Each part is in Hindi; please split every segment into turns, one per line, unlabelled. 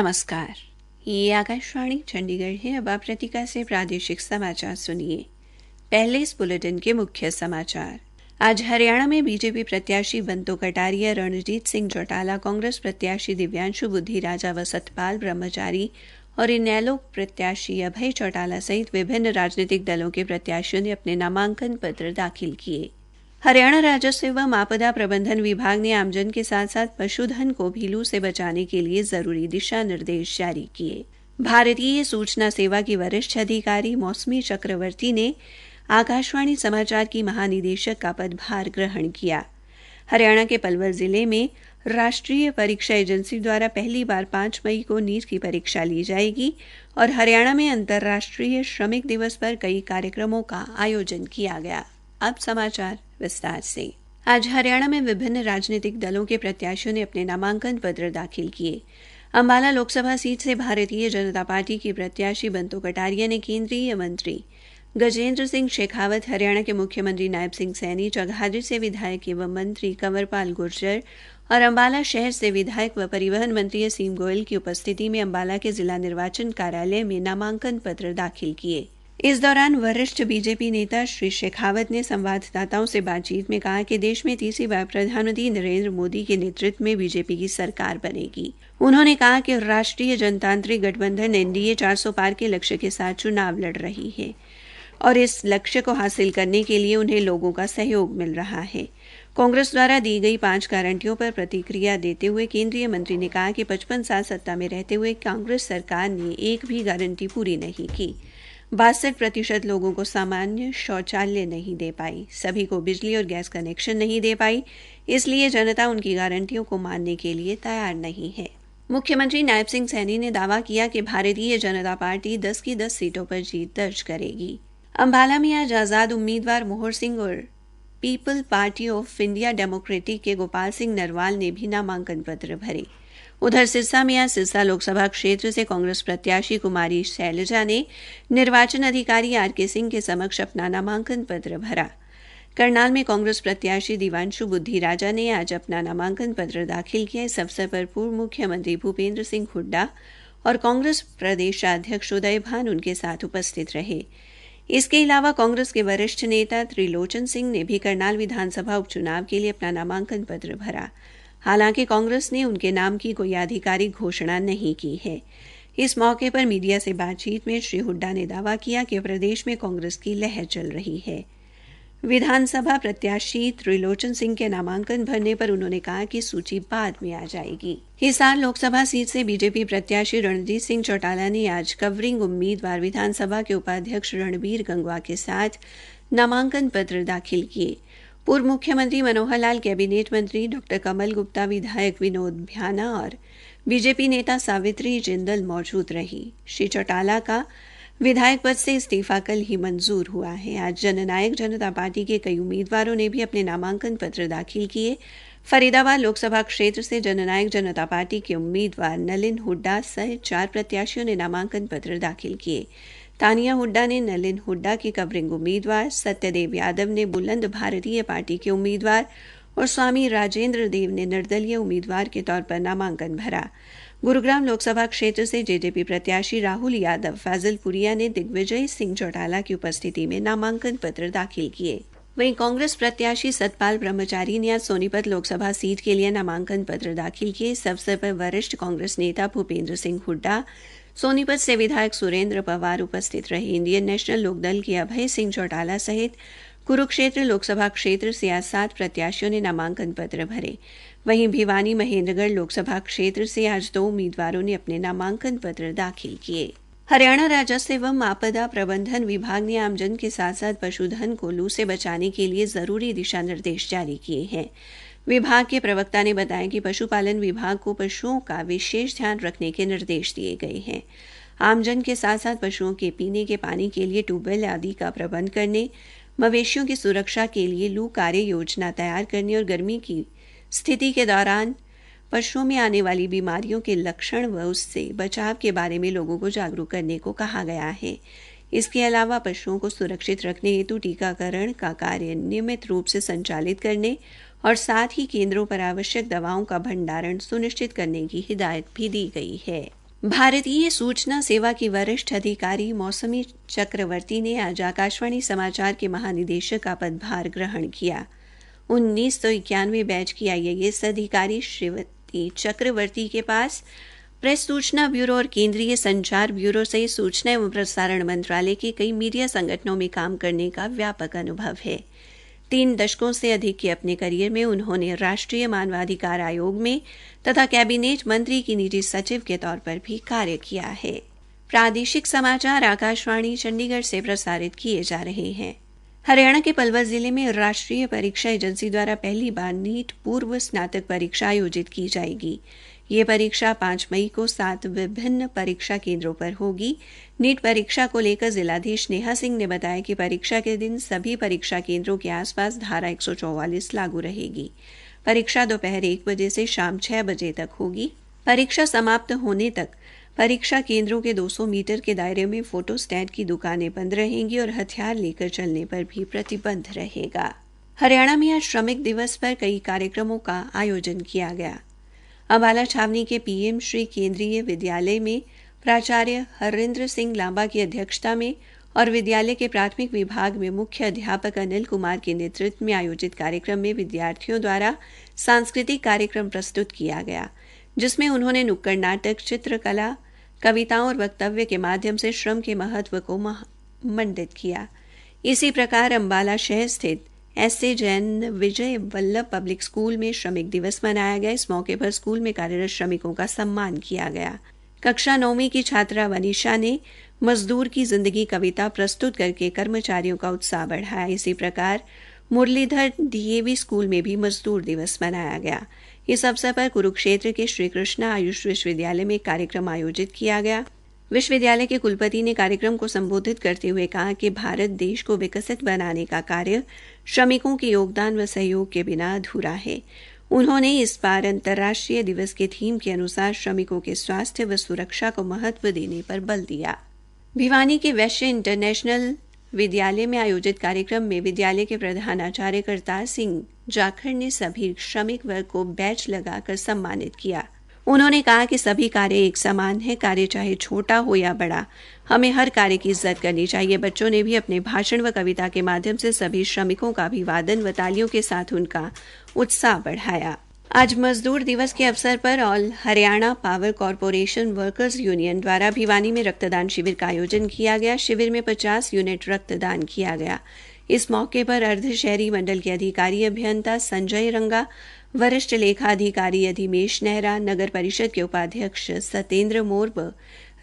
नमस्कार। ये आकाशवाणी चंडीगढ़ है। अब आप प्रतीका से प्रादेशिक समाचार सुनिए। पहले इस बुलेटिन के मुख्य समाचार। आज हरियाणा में बीजेपी प्रत्याशी बंतो कटारिया, रणजीत सिंह चौटाला, कांग्रेस प्रत्याशी दिव्यांशु बुद्धिराजा व सतपाल ब्रह्मचारी और इनेलो प्रत्याशी अभय चौटाला सहित विभिन्न राजनीतिक दलों के प्रत्याशियों ने अपने नामांकन पत्र दाखिल किए। हरियाणा राजस्व एवं आपदा प्रबंधन विभाग ने आमजन के साथ साथ पशुधन को भी लू से बचाने के लिए जरूरी दिशा निर्देश जारी किए। भारतीय सूचना सेवा की वरिष्ठ अधिकारी मौसमी चक्रवर्ती ने आकाशवाणी समाचार की महानिदेशक का पदभार ग्रहण किया। हरियाणा के पलवल जिले में राष्ट्रीय परीक्षा एजेंसी द्वारा पहली बार 5 मई को नीट की परीक्षा ली जाएगी और हरियाणा में अंतर्राष्ट्रीय श्रमिक दिवस पर कई कार्यक्रमों का आयोजन किया गया। अब समाचार विस्तार से। आज हरियाणा में विभिन्न राजनीतिक दलों के प्रत्याशियों ने अपने नामांकन पत्र दाखिल किए। अंबाला लोकसभा सीट से भारतीय जनता पार्टी की प्रत्याशी बंतो कटारिया ने केंद्रीय मंत्री गजेंद्र सिंह शेखावत, हरियाणा के मुख्यमंत्री नायब सिंह सैनी, जगाधरी से विधायक एवं मंत्री कंवरपाल गुर्जर और अंबाला शहर से विधायक व परिवहन मंत्री असीम गोयल की उपस्थिति में अंबाला के जिला निर्वाचन कार्यालय में नामांकन पत्र दाखिल किए। इस दौरान वरिष्ठ बीजेपी नेता श्री शेखावत ने संवाददाताओं से बातचीत में कहा कि देश में तीसरी बार प्रधानमंत्री नरेंद्र मोदी के नेतृत्व में बीजेपी की सरकार बनेगी। उन्होंने कहा कि राष्ट्रीय जनतांत्रिक गठबंधन एनडीए 400 पार के लक्ष्य के साथ चुनाव लड़ रही है और इस लक्ष्य को हासिल करने के लिए उन्हें लोगों का सहयोग मिल रहा है। कांग्रेस द्वारा दी गई 5 गारंटियों पर प्रतिक्रिया देते हुए केंद्रीय मंत्री ने कहा कि 55 साल सत्ता में रहते हुए कांग्रेस सरकार ने एक भी गारंटी पूरी नहीं की। 62% लोगों को सामान्य शौचालय नहीं दे पाई, सभी को बिजली और गैस कनेक्शन नहीं दे पाई, इसलिए जनता उनकी गारंटियों को मानने के लिए तैयार नहीं है। मुख्यमंत्री नायब सिंह सैनी ने दावा किया कि भारतीय जनता पार्टी 10 की 10 सीटों पर जीत दर्ज करेगी। अंबाला में आज आजाद उम्मीदवार मोहर सिंह और people party of India democratic के गोपाल सिंह नरवाल ने भी नामांकन पत्र भरे। उधर सिरसा में आज सिरसा लोकसभा क्षेत्र से कांग्रेस प्रत्याशी कुमारी शैलजा ने निर्वाचन अधिकारी आर.के. सिंह के समक्ष अपना नामांकन पत्र भरा। करनाल में कांग्रेस प्रत्याशी दिव्यांशु बुद्धिराजा ने आज अपना नामांकन पत्र दाखिल किया। इस अवसर पर पूर्व मुख्यमंत्री भूपेंद्र सिंह हुड्डा और कांग्रेस प्रदेशाध्यक्ष उदय भान उनके साथ उपस्थित रहे। इसके अलावा कांग्रेस के वरिष्ठ नेता त्रिलोचन सिंह ने भी करनाल विधानसभा उपचुनाव के लिए अपना नामांकन पत्र भरा। हालांकि कांग्रेस ने उनके नाम की कोई आधिकारिक घोषणा नहीं की है। इस मौके पर मीडिया से बातचीत में श्री हुड्डा ने दावा किया कि प्रदेश में कांग्रेस की लहर चल रही है। विधानसभा प्रत्याशी त्रिलोचन सिंह के नामांकन भरने पर उन्होंने कहा कि सूची बाद में आ जाएगी। हिसार लोकसभा सीट से बीजेपी प्रत्याशी रणजीत सिंह चौटाला ने आज कवरिंग उम्मीदवार विधानसभा के उपाध्यक्ष रणबीर गंगवा के साथ नामांकन पत्र दाखिल किए। पूर्व मुख्यमंत्री मनोहर लाल, कैबिनेट मंत्री डॉ कमल गुप्ता, विधायक विनोद भ्याना और बीजेपी नेता सावित्री जिंदल मौजूद रही। श्री चौटाला का विधायक पद से इस्तीफा कल ही मंजूर हुआ है। आज जननायक जनता पार्टी के कई उम्मीदवारों ने भी अपने नामांकन पत्र दाखिल किए। फरीदाबाद लोकसभा क्षेत्र से जननायक जनता पार्टी के उम्मीदवार नलिन हुड्डा सहित 4 प्रत्याशियों ने नामांकन पत्र दाखिल किए। तानिया हुड्डा ने नलिन हुड्डा की कवरिंग उम्मीदवार, सत्यदेव यादव ने बुलंद भारतीय पार्टी के उम्मीदवार और स्वामी राजेंद्र देव ने निर्दलीय उम्मीदवार के तौर पर नामांकन भरा। गुरुग्राम लोकसभा क्षेत्र से जेजेपी प्रत्याशी राहुल यादव, फैजलपुरिया ने दिग्विजय सिंह चौटाला की उपस्थिति में नामांकन पत्र दाखिल किए। वहीं कांग्रेस प्रत्याशी सतपाल ब्रह्मचारी ने आज सोनीपत लोकसभा सीट के लिए नामांकन पत्र दाखिल किए। इस अवसर पर वरिष्ठ कांग्रेस नेता भूपेंद्र सिंह हुड्डा, सोनीपत से विधायक सुरेंद्र पवार उपस्थित रहे। इंडियन नेशनल लोकदल के अभय सिंह चौटाला सहित कुरुक्षेत्र लोकसभा क्षेत्र से आज 7 प्रत्याशियों ने नामांकन पत्र भरे। वहीं भिवानी महेंद्रगढ़ लोकसभा क्षेत्र से आज 2 उम्मीदवारों ने अपने नामांकन पत्र दाखिल किए। हरियाणा राजस्व एवं आपदा प्रबंधन विभाग ने आमजन के साथ साथ पशुधन को लू से बचाने के लिए जरूरी दिशा निर्देश जारी किए हैं। विभाग के प्रवक्ता ने बताया कि पशुपालन विभाग को पशुओं का विशेष ध्यान रखने के निर्देश दिए गए हैं। आमजन के साथ साथ पशुओं के पीने के पानी के लिए ट्यूबवेल आदि का प्रबंध करने, मवेशियों की सुरक्षा के लिए लू कार्य योजना तैयार करने और गर्मी की स्थिति के दौरान पशुओं में आने वाली बीमारियों के लक्षण व उससे बचाव के बारे में लोगों को जागरूक करने को कहा गया है। इसके अलावा पशुओं को सुरक्षित रखने हेतु टीकाकरण का कार्य नियमित रूप से संचालित करने और साथ ही केंद्रों पर आवश्यक दवाओं का भंडारण सुनिश्चित करने की हिदायत भी दी गई है। भारतीय सूचना सेवा की वरिष्ठ अधिकारी मौसमी चक्रवर्ती ने आज आकाशवाणी समाचार के महानिदेशक का पदभार ग्रहण किया। 1991 बैच की IAS अधिकारी श्रीमती चक्रवर्ती के पास प्रेस सूचना ब्यूरो और केंद्रीय संचार ब्यूरो से सूचना एवं प्रसारण मंत्रालय के कई मीडिया संगठनों में काम करने का व्यापक अनुभव है। 3 दशकों से अधिक के अपने करियर में उन्होंने राष्ट्रीय मानवाधिकार आयोग में तथा कैबिनेट मंत्री की निजी सचिव के तौर पर भी कार्य किया है। प्रादेशिक समाचार आकाशवाणी चंडीगढ़ से प्रसारित किए जा रहे हैं। हरियाणा के पलवल जिले में राष्ट्रीय परीक्षा एजेंसी द्वारा पहली बार नीट पूर्व स्नातक परीक्षा आयोजित की जाएगी। ये परीक्षा 5 मई को 7 विभिन्न परीक्षा केंद्रों पर होगी। नीट परीक्षा को लेकर जिलाधीश नेहा सिंह ने बताया कि परीक्षा के दिन सभी परीक्षा केंद्रों के आसपास धारा 144 लागू रहेगी। परीक्षा दोपहर 1 बजे से शाम 6 बजे तक होगी। परीक्षा समाप्त होने तक परीक्षा केंद्रों के 200 मीटर के दायरे में फोटो स्टैट की दुकानें बंद रहेंगी और हथियार लेकर चलने पर भी प्रतिबंध रहेगा। हरियाणा में आज श्रमिक दिवस पर कई कार्यक्रमों का आयोजन किया गया। अम्बाला छावनी के PM श्री केंद्रीय विद्यालय में प्राचार्य हरिंद्र सिंह लांबा की अध्यक्षता में और विद्यालय के प्राथमिक विभाग में मुख्य अध्यापक अनिल कुमार के नेतृत्व में आयोजित कार्यक्रम में विद्यार्थियों द्वारा सांस्कृतिक कार्यक्रम प्रस्तुत किया गया, जिसमें उन्होंने नुक्कड़ नाटक, चित्रकला, कविताओं और वक्तव्य के माध्यम से श्रम के महत्व को मंडित किया। इसी प्रकार अम्बाला शहर स्थित SA Jain Vijay Vallabh public school में श्रमिक दिवस मनाया गया। इस मौके पर स्कूल में कार्यरत श्रमिकों का सम्मान किया गया। कक्षा 9वीं की छात्रा वनिशा ने मजदूर की जिंदगी कविता प्रस्तुत करके कर्मचारियों का उत्साह बढ़ाया। इसी प्रकार मुरलीधर DAV स्कूल में भी मजदूर दिवस मनाया गया। इस अवसर पर कुरुक्षेत्र के श्री कृष्णा आयुष विश्वविद्यालय में कार्यक्रम आयोजित किया गया। विश्वविद्यालय के कुलपति ने कार्यक्रम को संबोधित करते हुए कहा कि भारत देश को विकसित बनाने का कार्य श्रमिकों के योगदान व सहयोग के बिना अधूरा है। उन्होंने इस बार अंतर्राष्ट्रीय दिवस के थीम के अनुसार श्रमिकों के स्वास्थ्य व सुरक्षा को महत्व देने पर बल दिया। भिवानी के वैश्य इंटरनेशनल विद्यालय में आयोजित कार्यक्रम में विद्यालय के प्रधानाचार्य करतार सिंह जाखड़ ने सभी श्रमिक वर्ग को बैच लगाकर सम्मानित किया। उन्होंने कहा कि सभी कार्य एक समान है, कार्य चाहे छोटा हो या बड़ा, हमें हर कार्य की इज्जत करनी चाहिए। बच्चों ने भी अपने भाषण व कविता के माध्यम से सभी श्रमिकों का अभिवादन व तालियों के साथ उनका उत्साह बढ़ाया। आज मजदूर दिवस के अवसर पर all Haryana power corporation workers union द्वारा भिवानी में रक्तदान शिविर का आयोजन किया गया। शिविर में 50 यूनिट रक्तदान किया गया। इस मौके पर अर्ध शहरी मंडल के अधिकारी अभियंता संजय रंगा, वरिष्ठ लेखा अधिकारी अधिमेश नेहरा, नगर परिषद के उपाध्यक्ष सतेंद्र मोरब,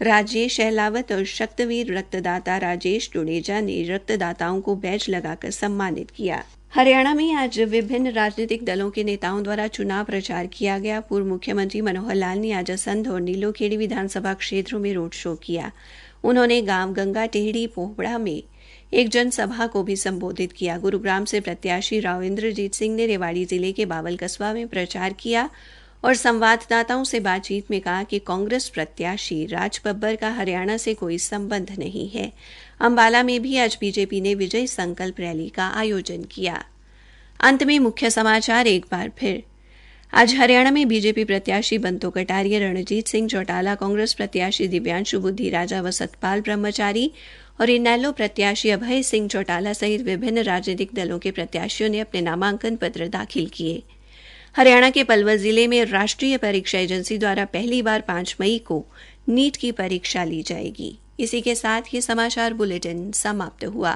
राजेश अहलावत और शक्तवीर रक्तदाता राजेश टुनेजा ने रक्तदाताओं को बैच लगाकर सम्मानित किया। हरियाणा में आज विभिन्न राजनीतिक दलों के नेताओं द्वारा चुनाव प्रचार किया गया। पूर्व मुख्यमंत्री मनोहर लाल ने आज असंध और नीलोखेड़ी विधानसभा क्षेत्रों में रोड शो किया। उन्होंने गांव गंगा टेहड़ी पोहड़ा में एक जनसभा को भी संबोधित किया। गुरुग्राम से प्रत्याशी राव इंद्रजीत सिंह ने रेवाड़ी जिले के बावल कस्बा में प्रचार किया और संवाददाताओं से बातचीत में कहा कि कांग्रेस प्रत्याशी राज बब्बर का हरियाणा से कोई संबंध नहीं है। अंबाला में भी आज बीजेपी ने विजय संकल्प रैली का आयोजन किया। अंत में मुख्य समाचार एक बार फिर। आज हरियाणा में बीजेपी प्रत्याशी बंतो कटारिया, रणजीत सिंह चौटाला, कांग्रेस प्रत्याशी दिव्यांशु बुद्धि राजा व सतपाल ब्रह्मचारी और इनेलो प्रत्याशी अभय सिंह चौटाला सहित विभिन्न राजनीतिक दलों के प्रत्याशियों ने अपने नामांकन पत्र दाखिल किए। हरियाणा के पलवल जिले में राष्ट्रीय परीक्षा एजेंसी द्वारा पहली बार 5 मई को नीट की परीक्षा ली जाएगी। इसी के साथ ये समाचार बुलेटिन समाप्त हुआ।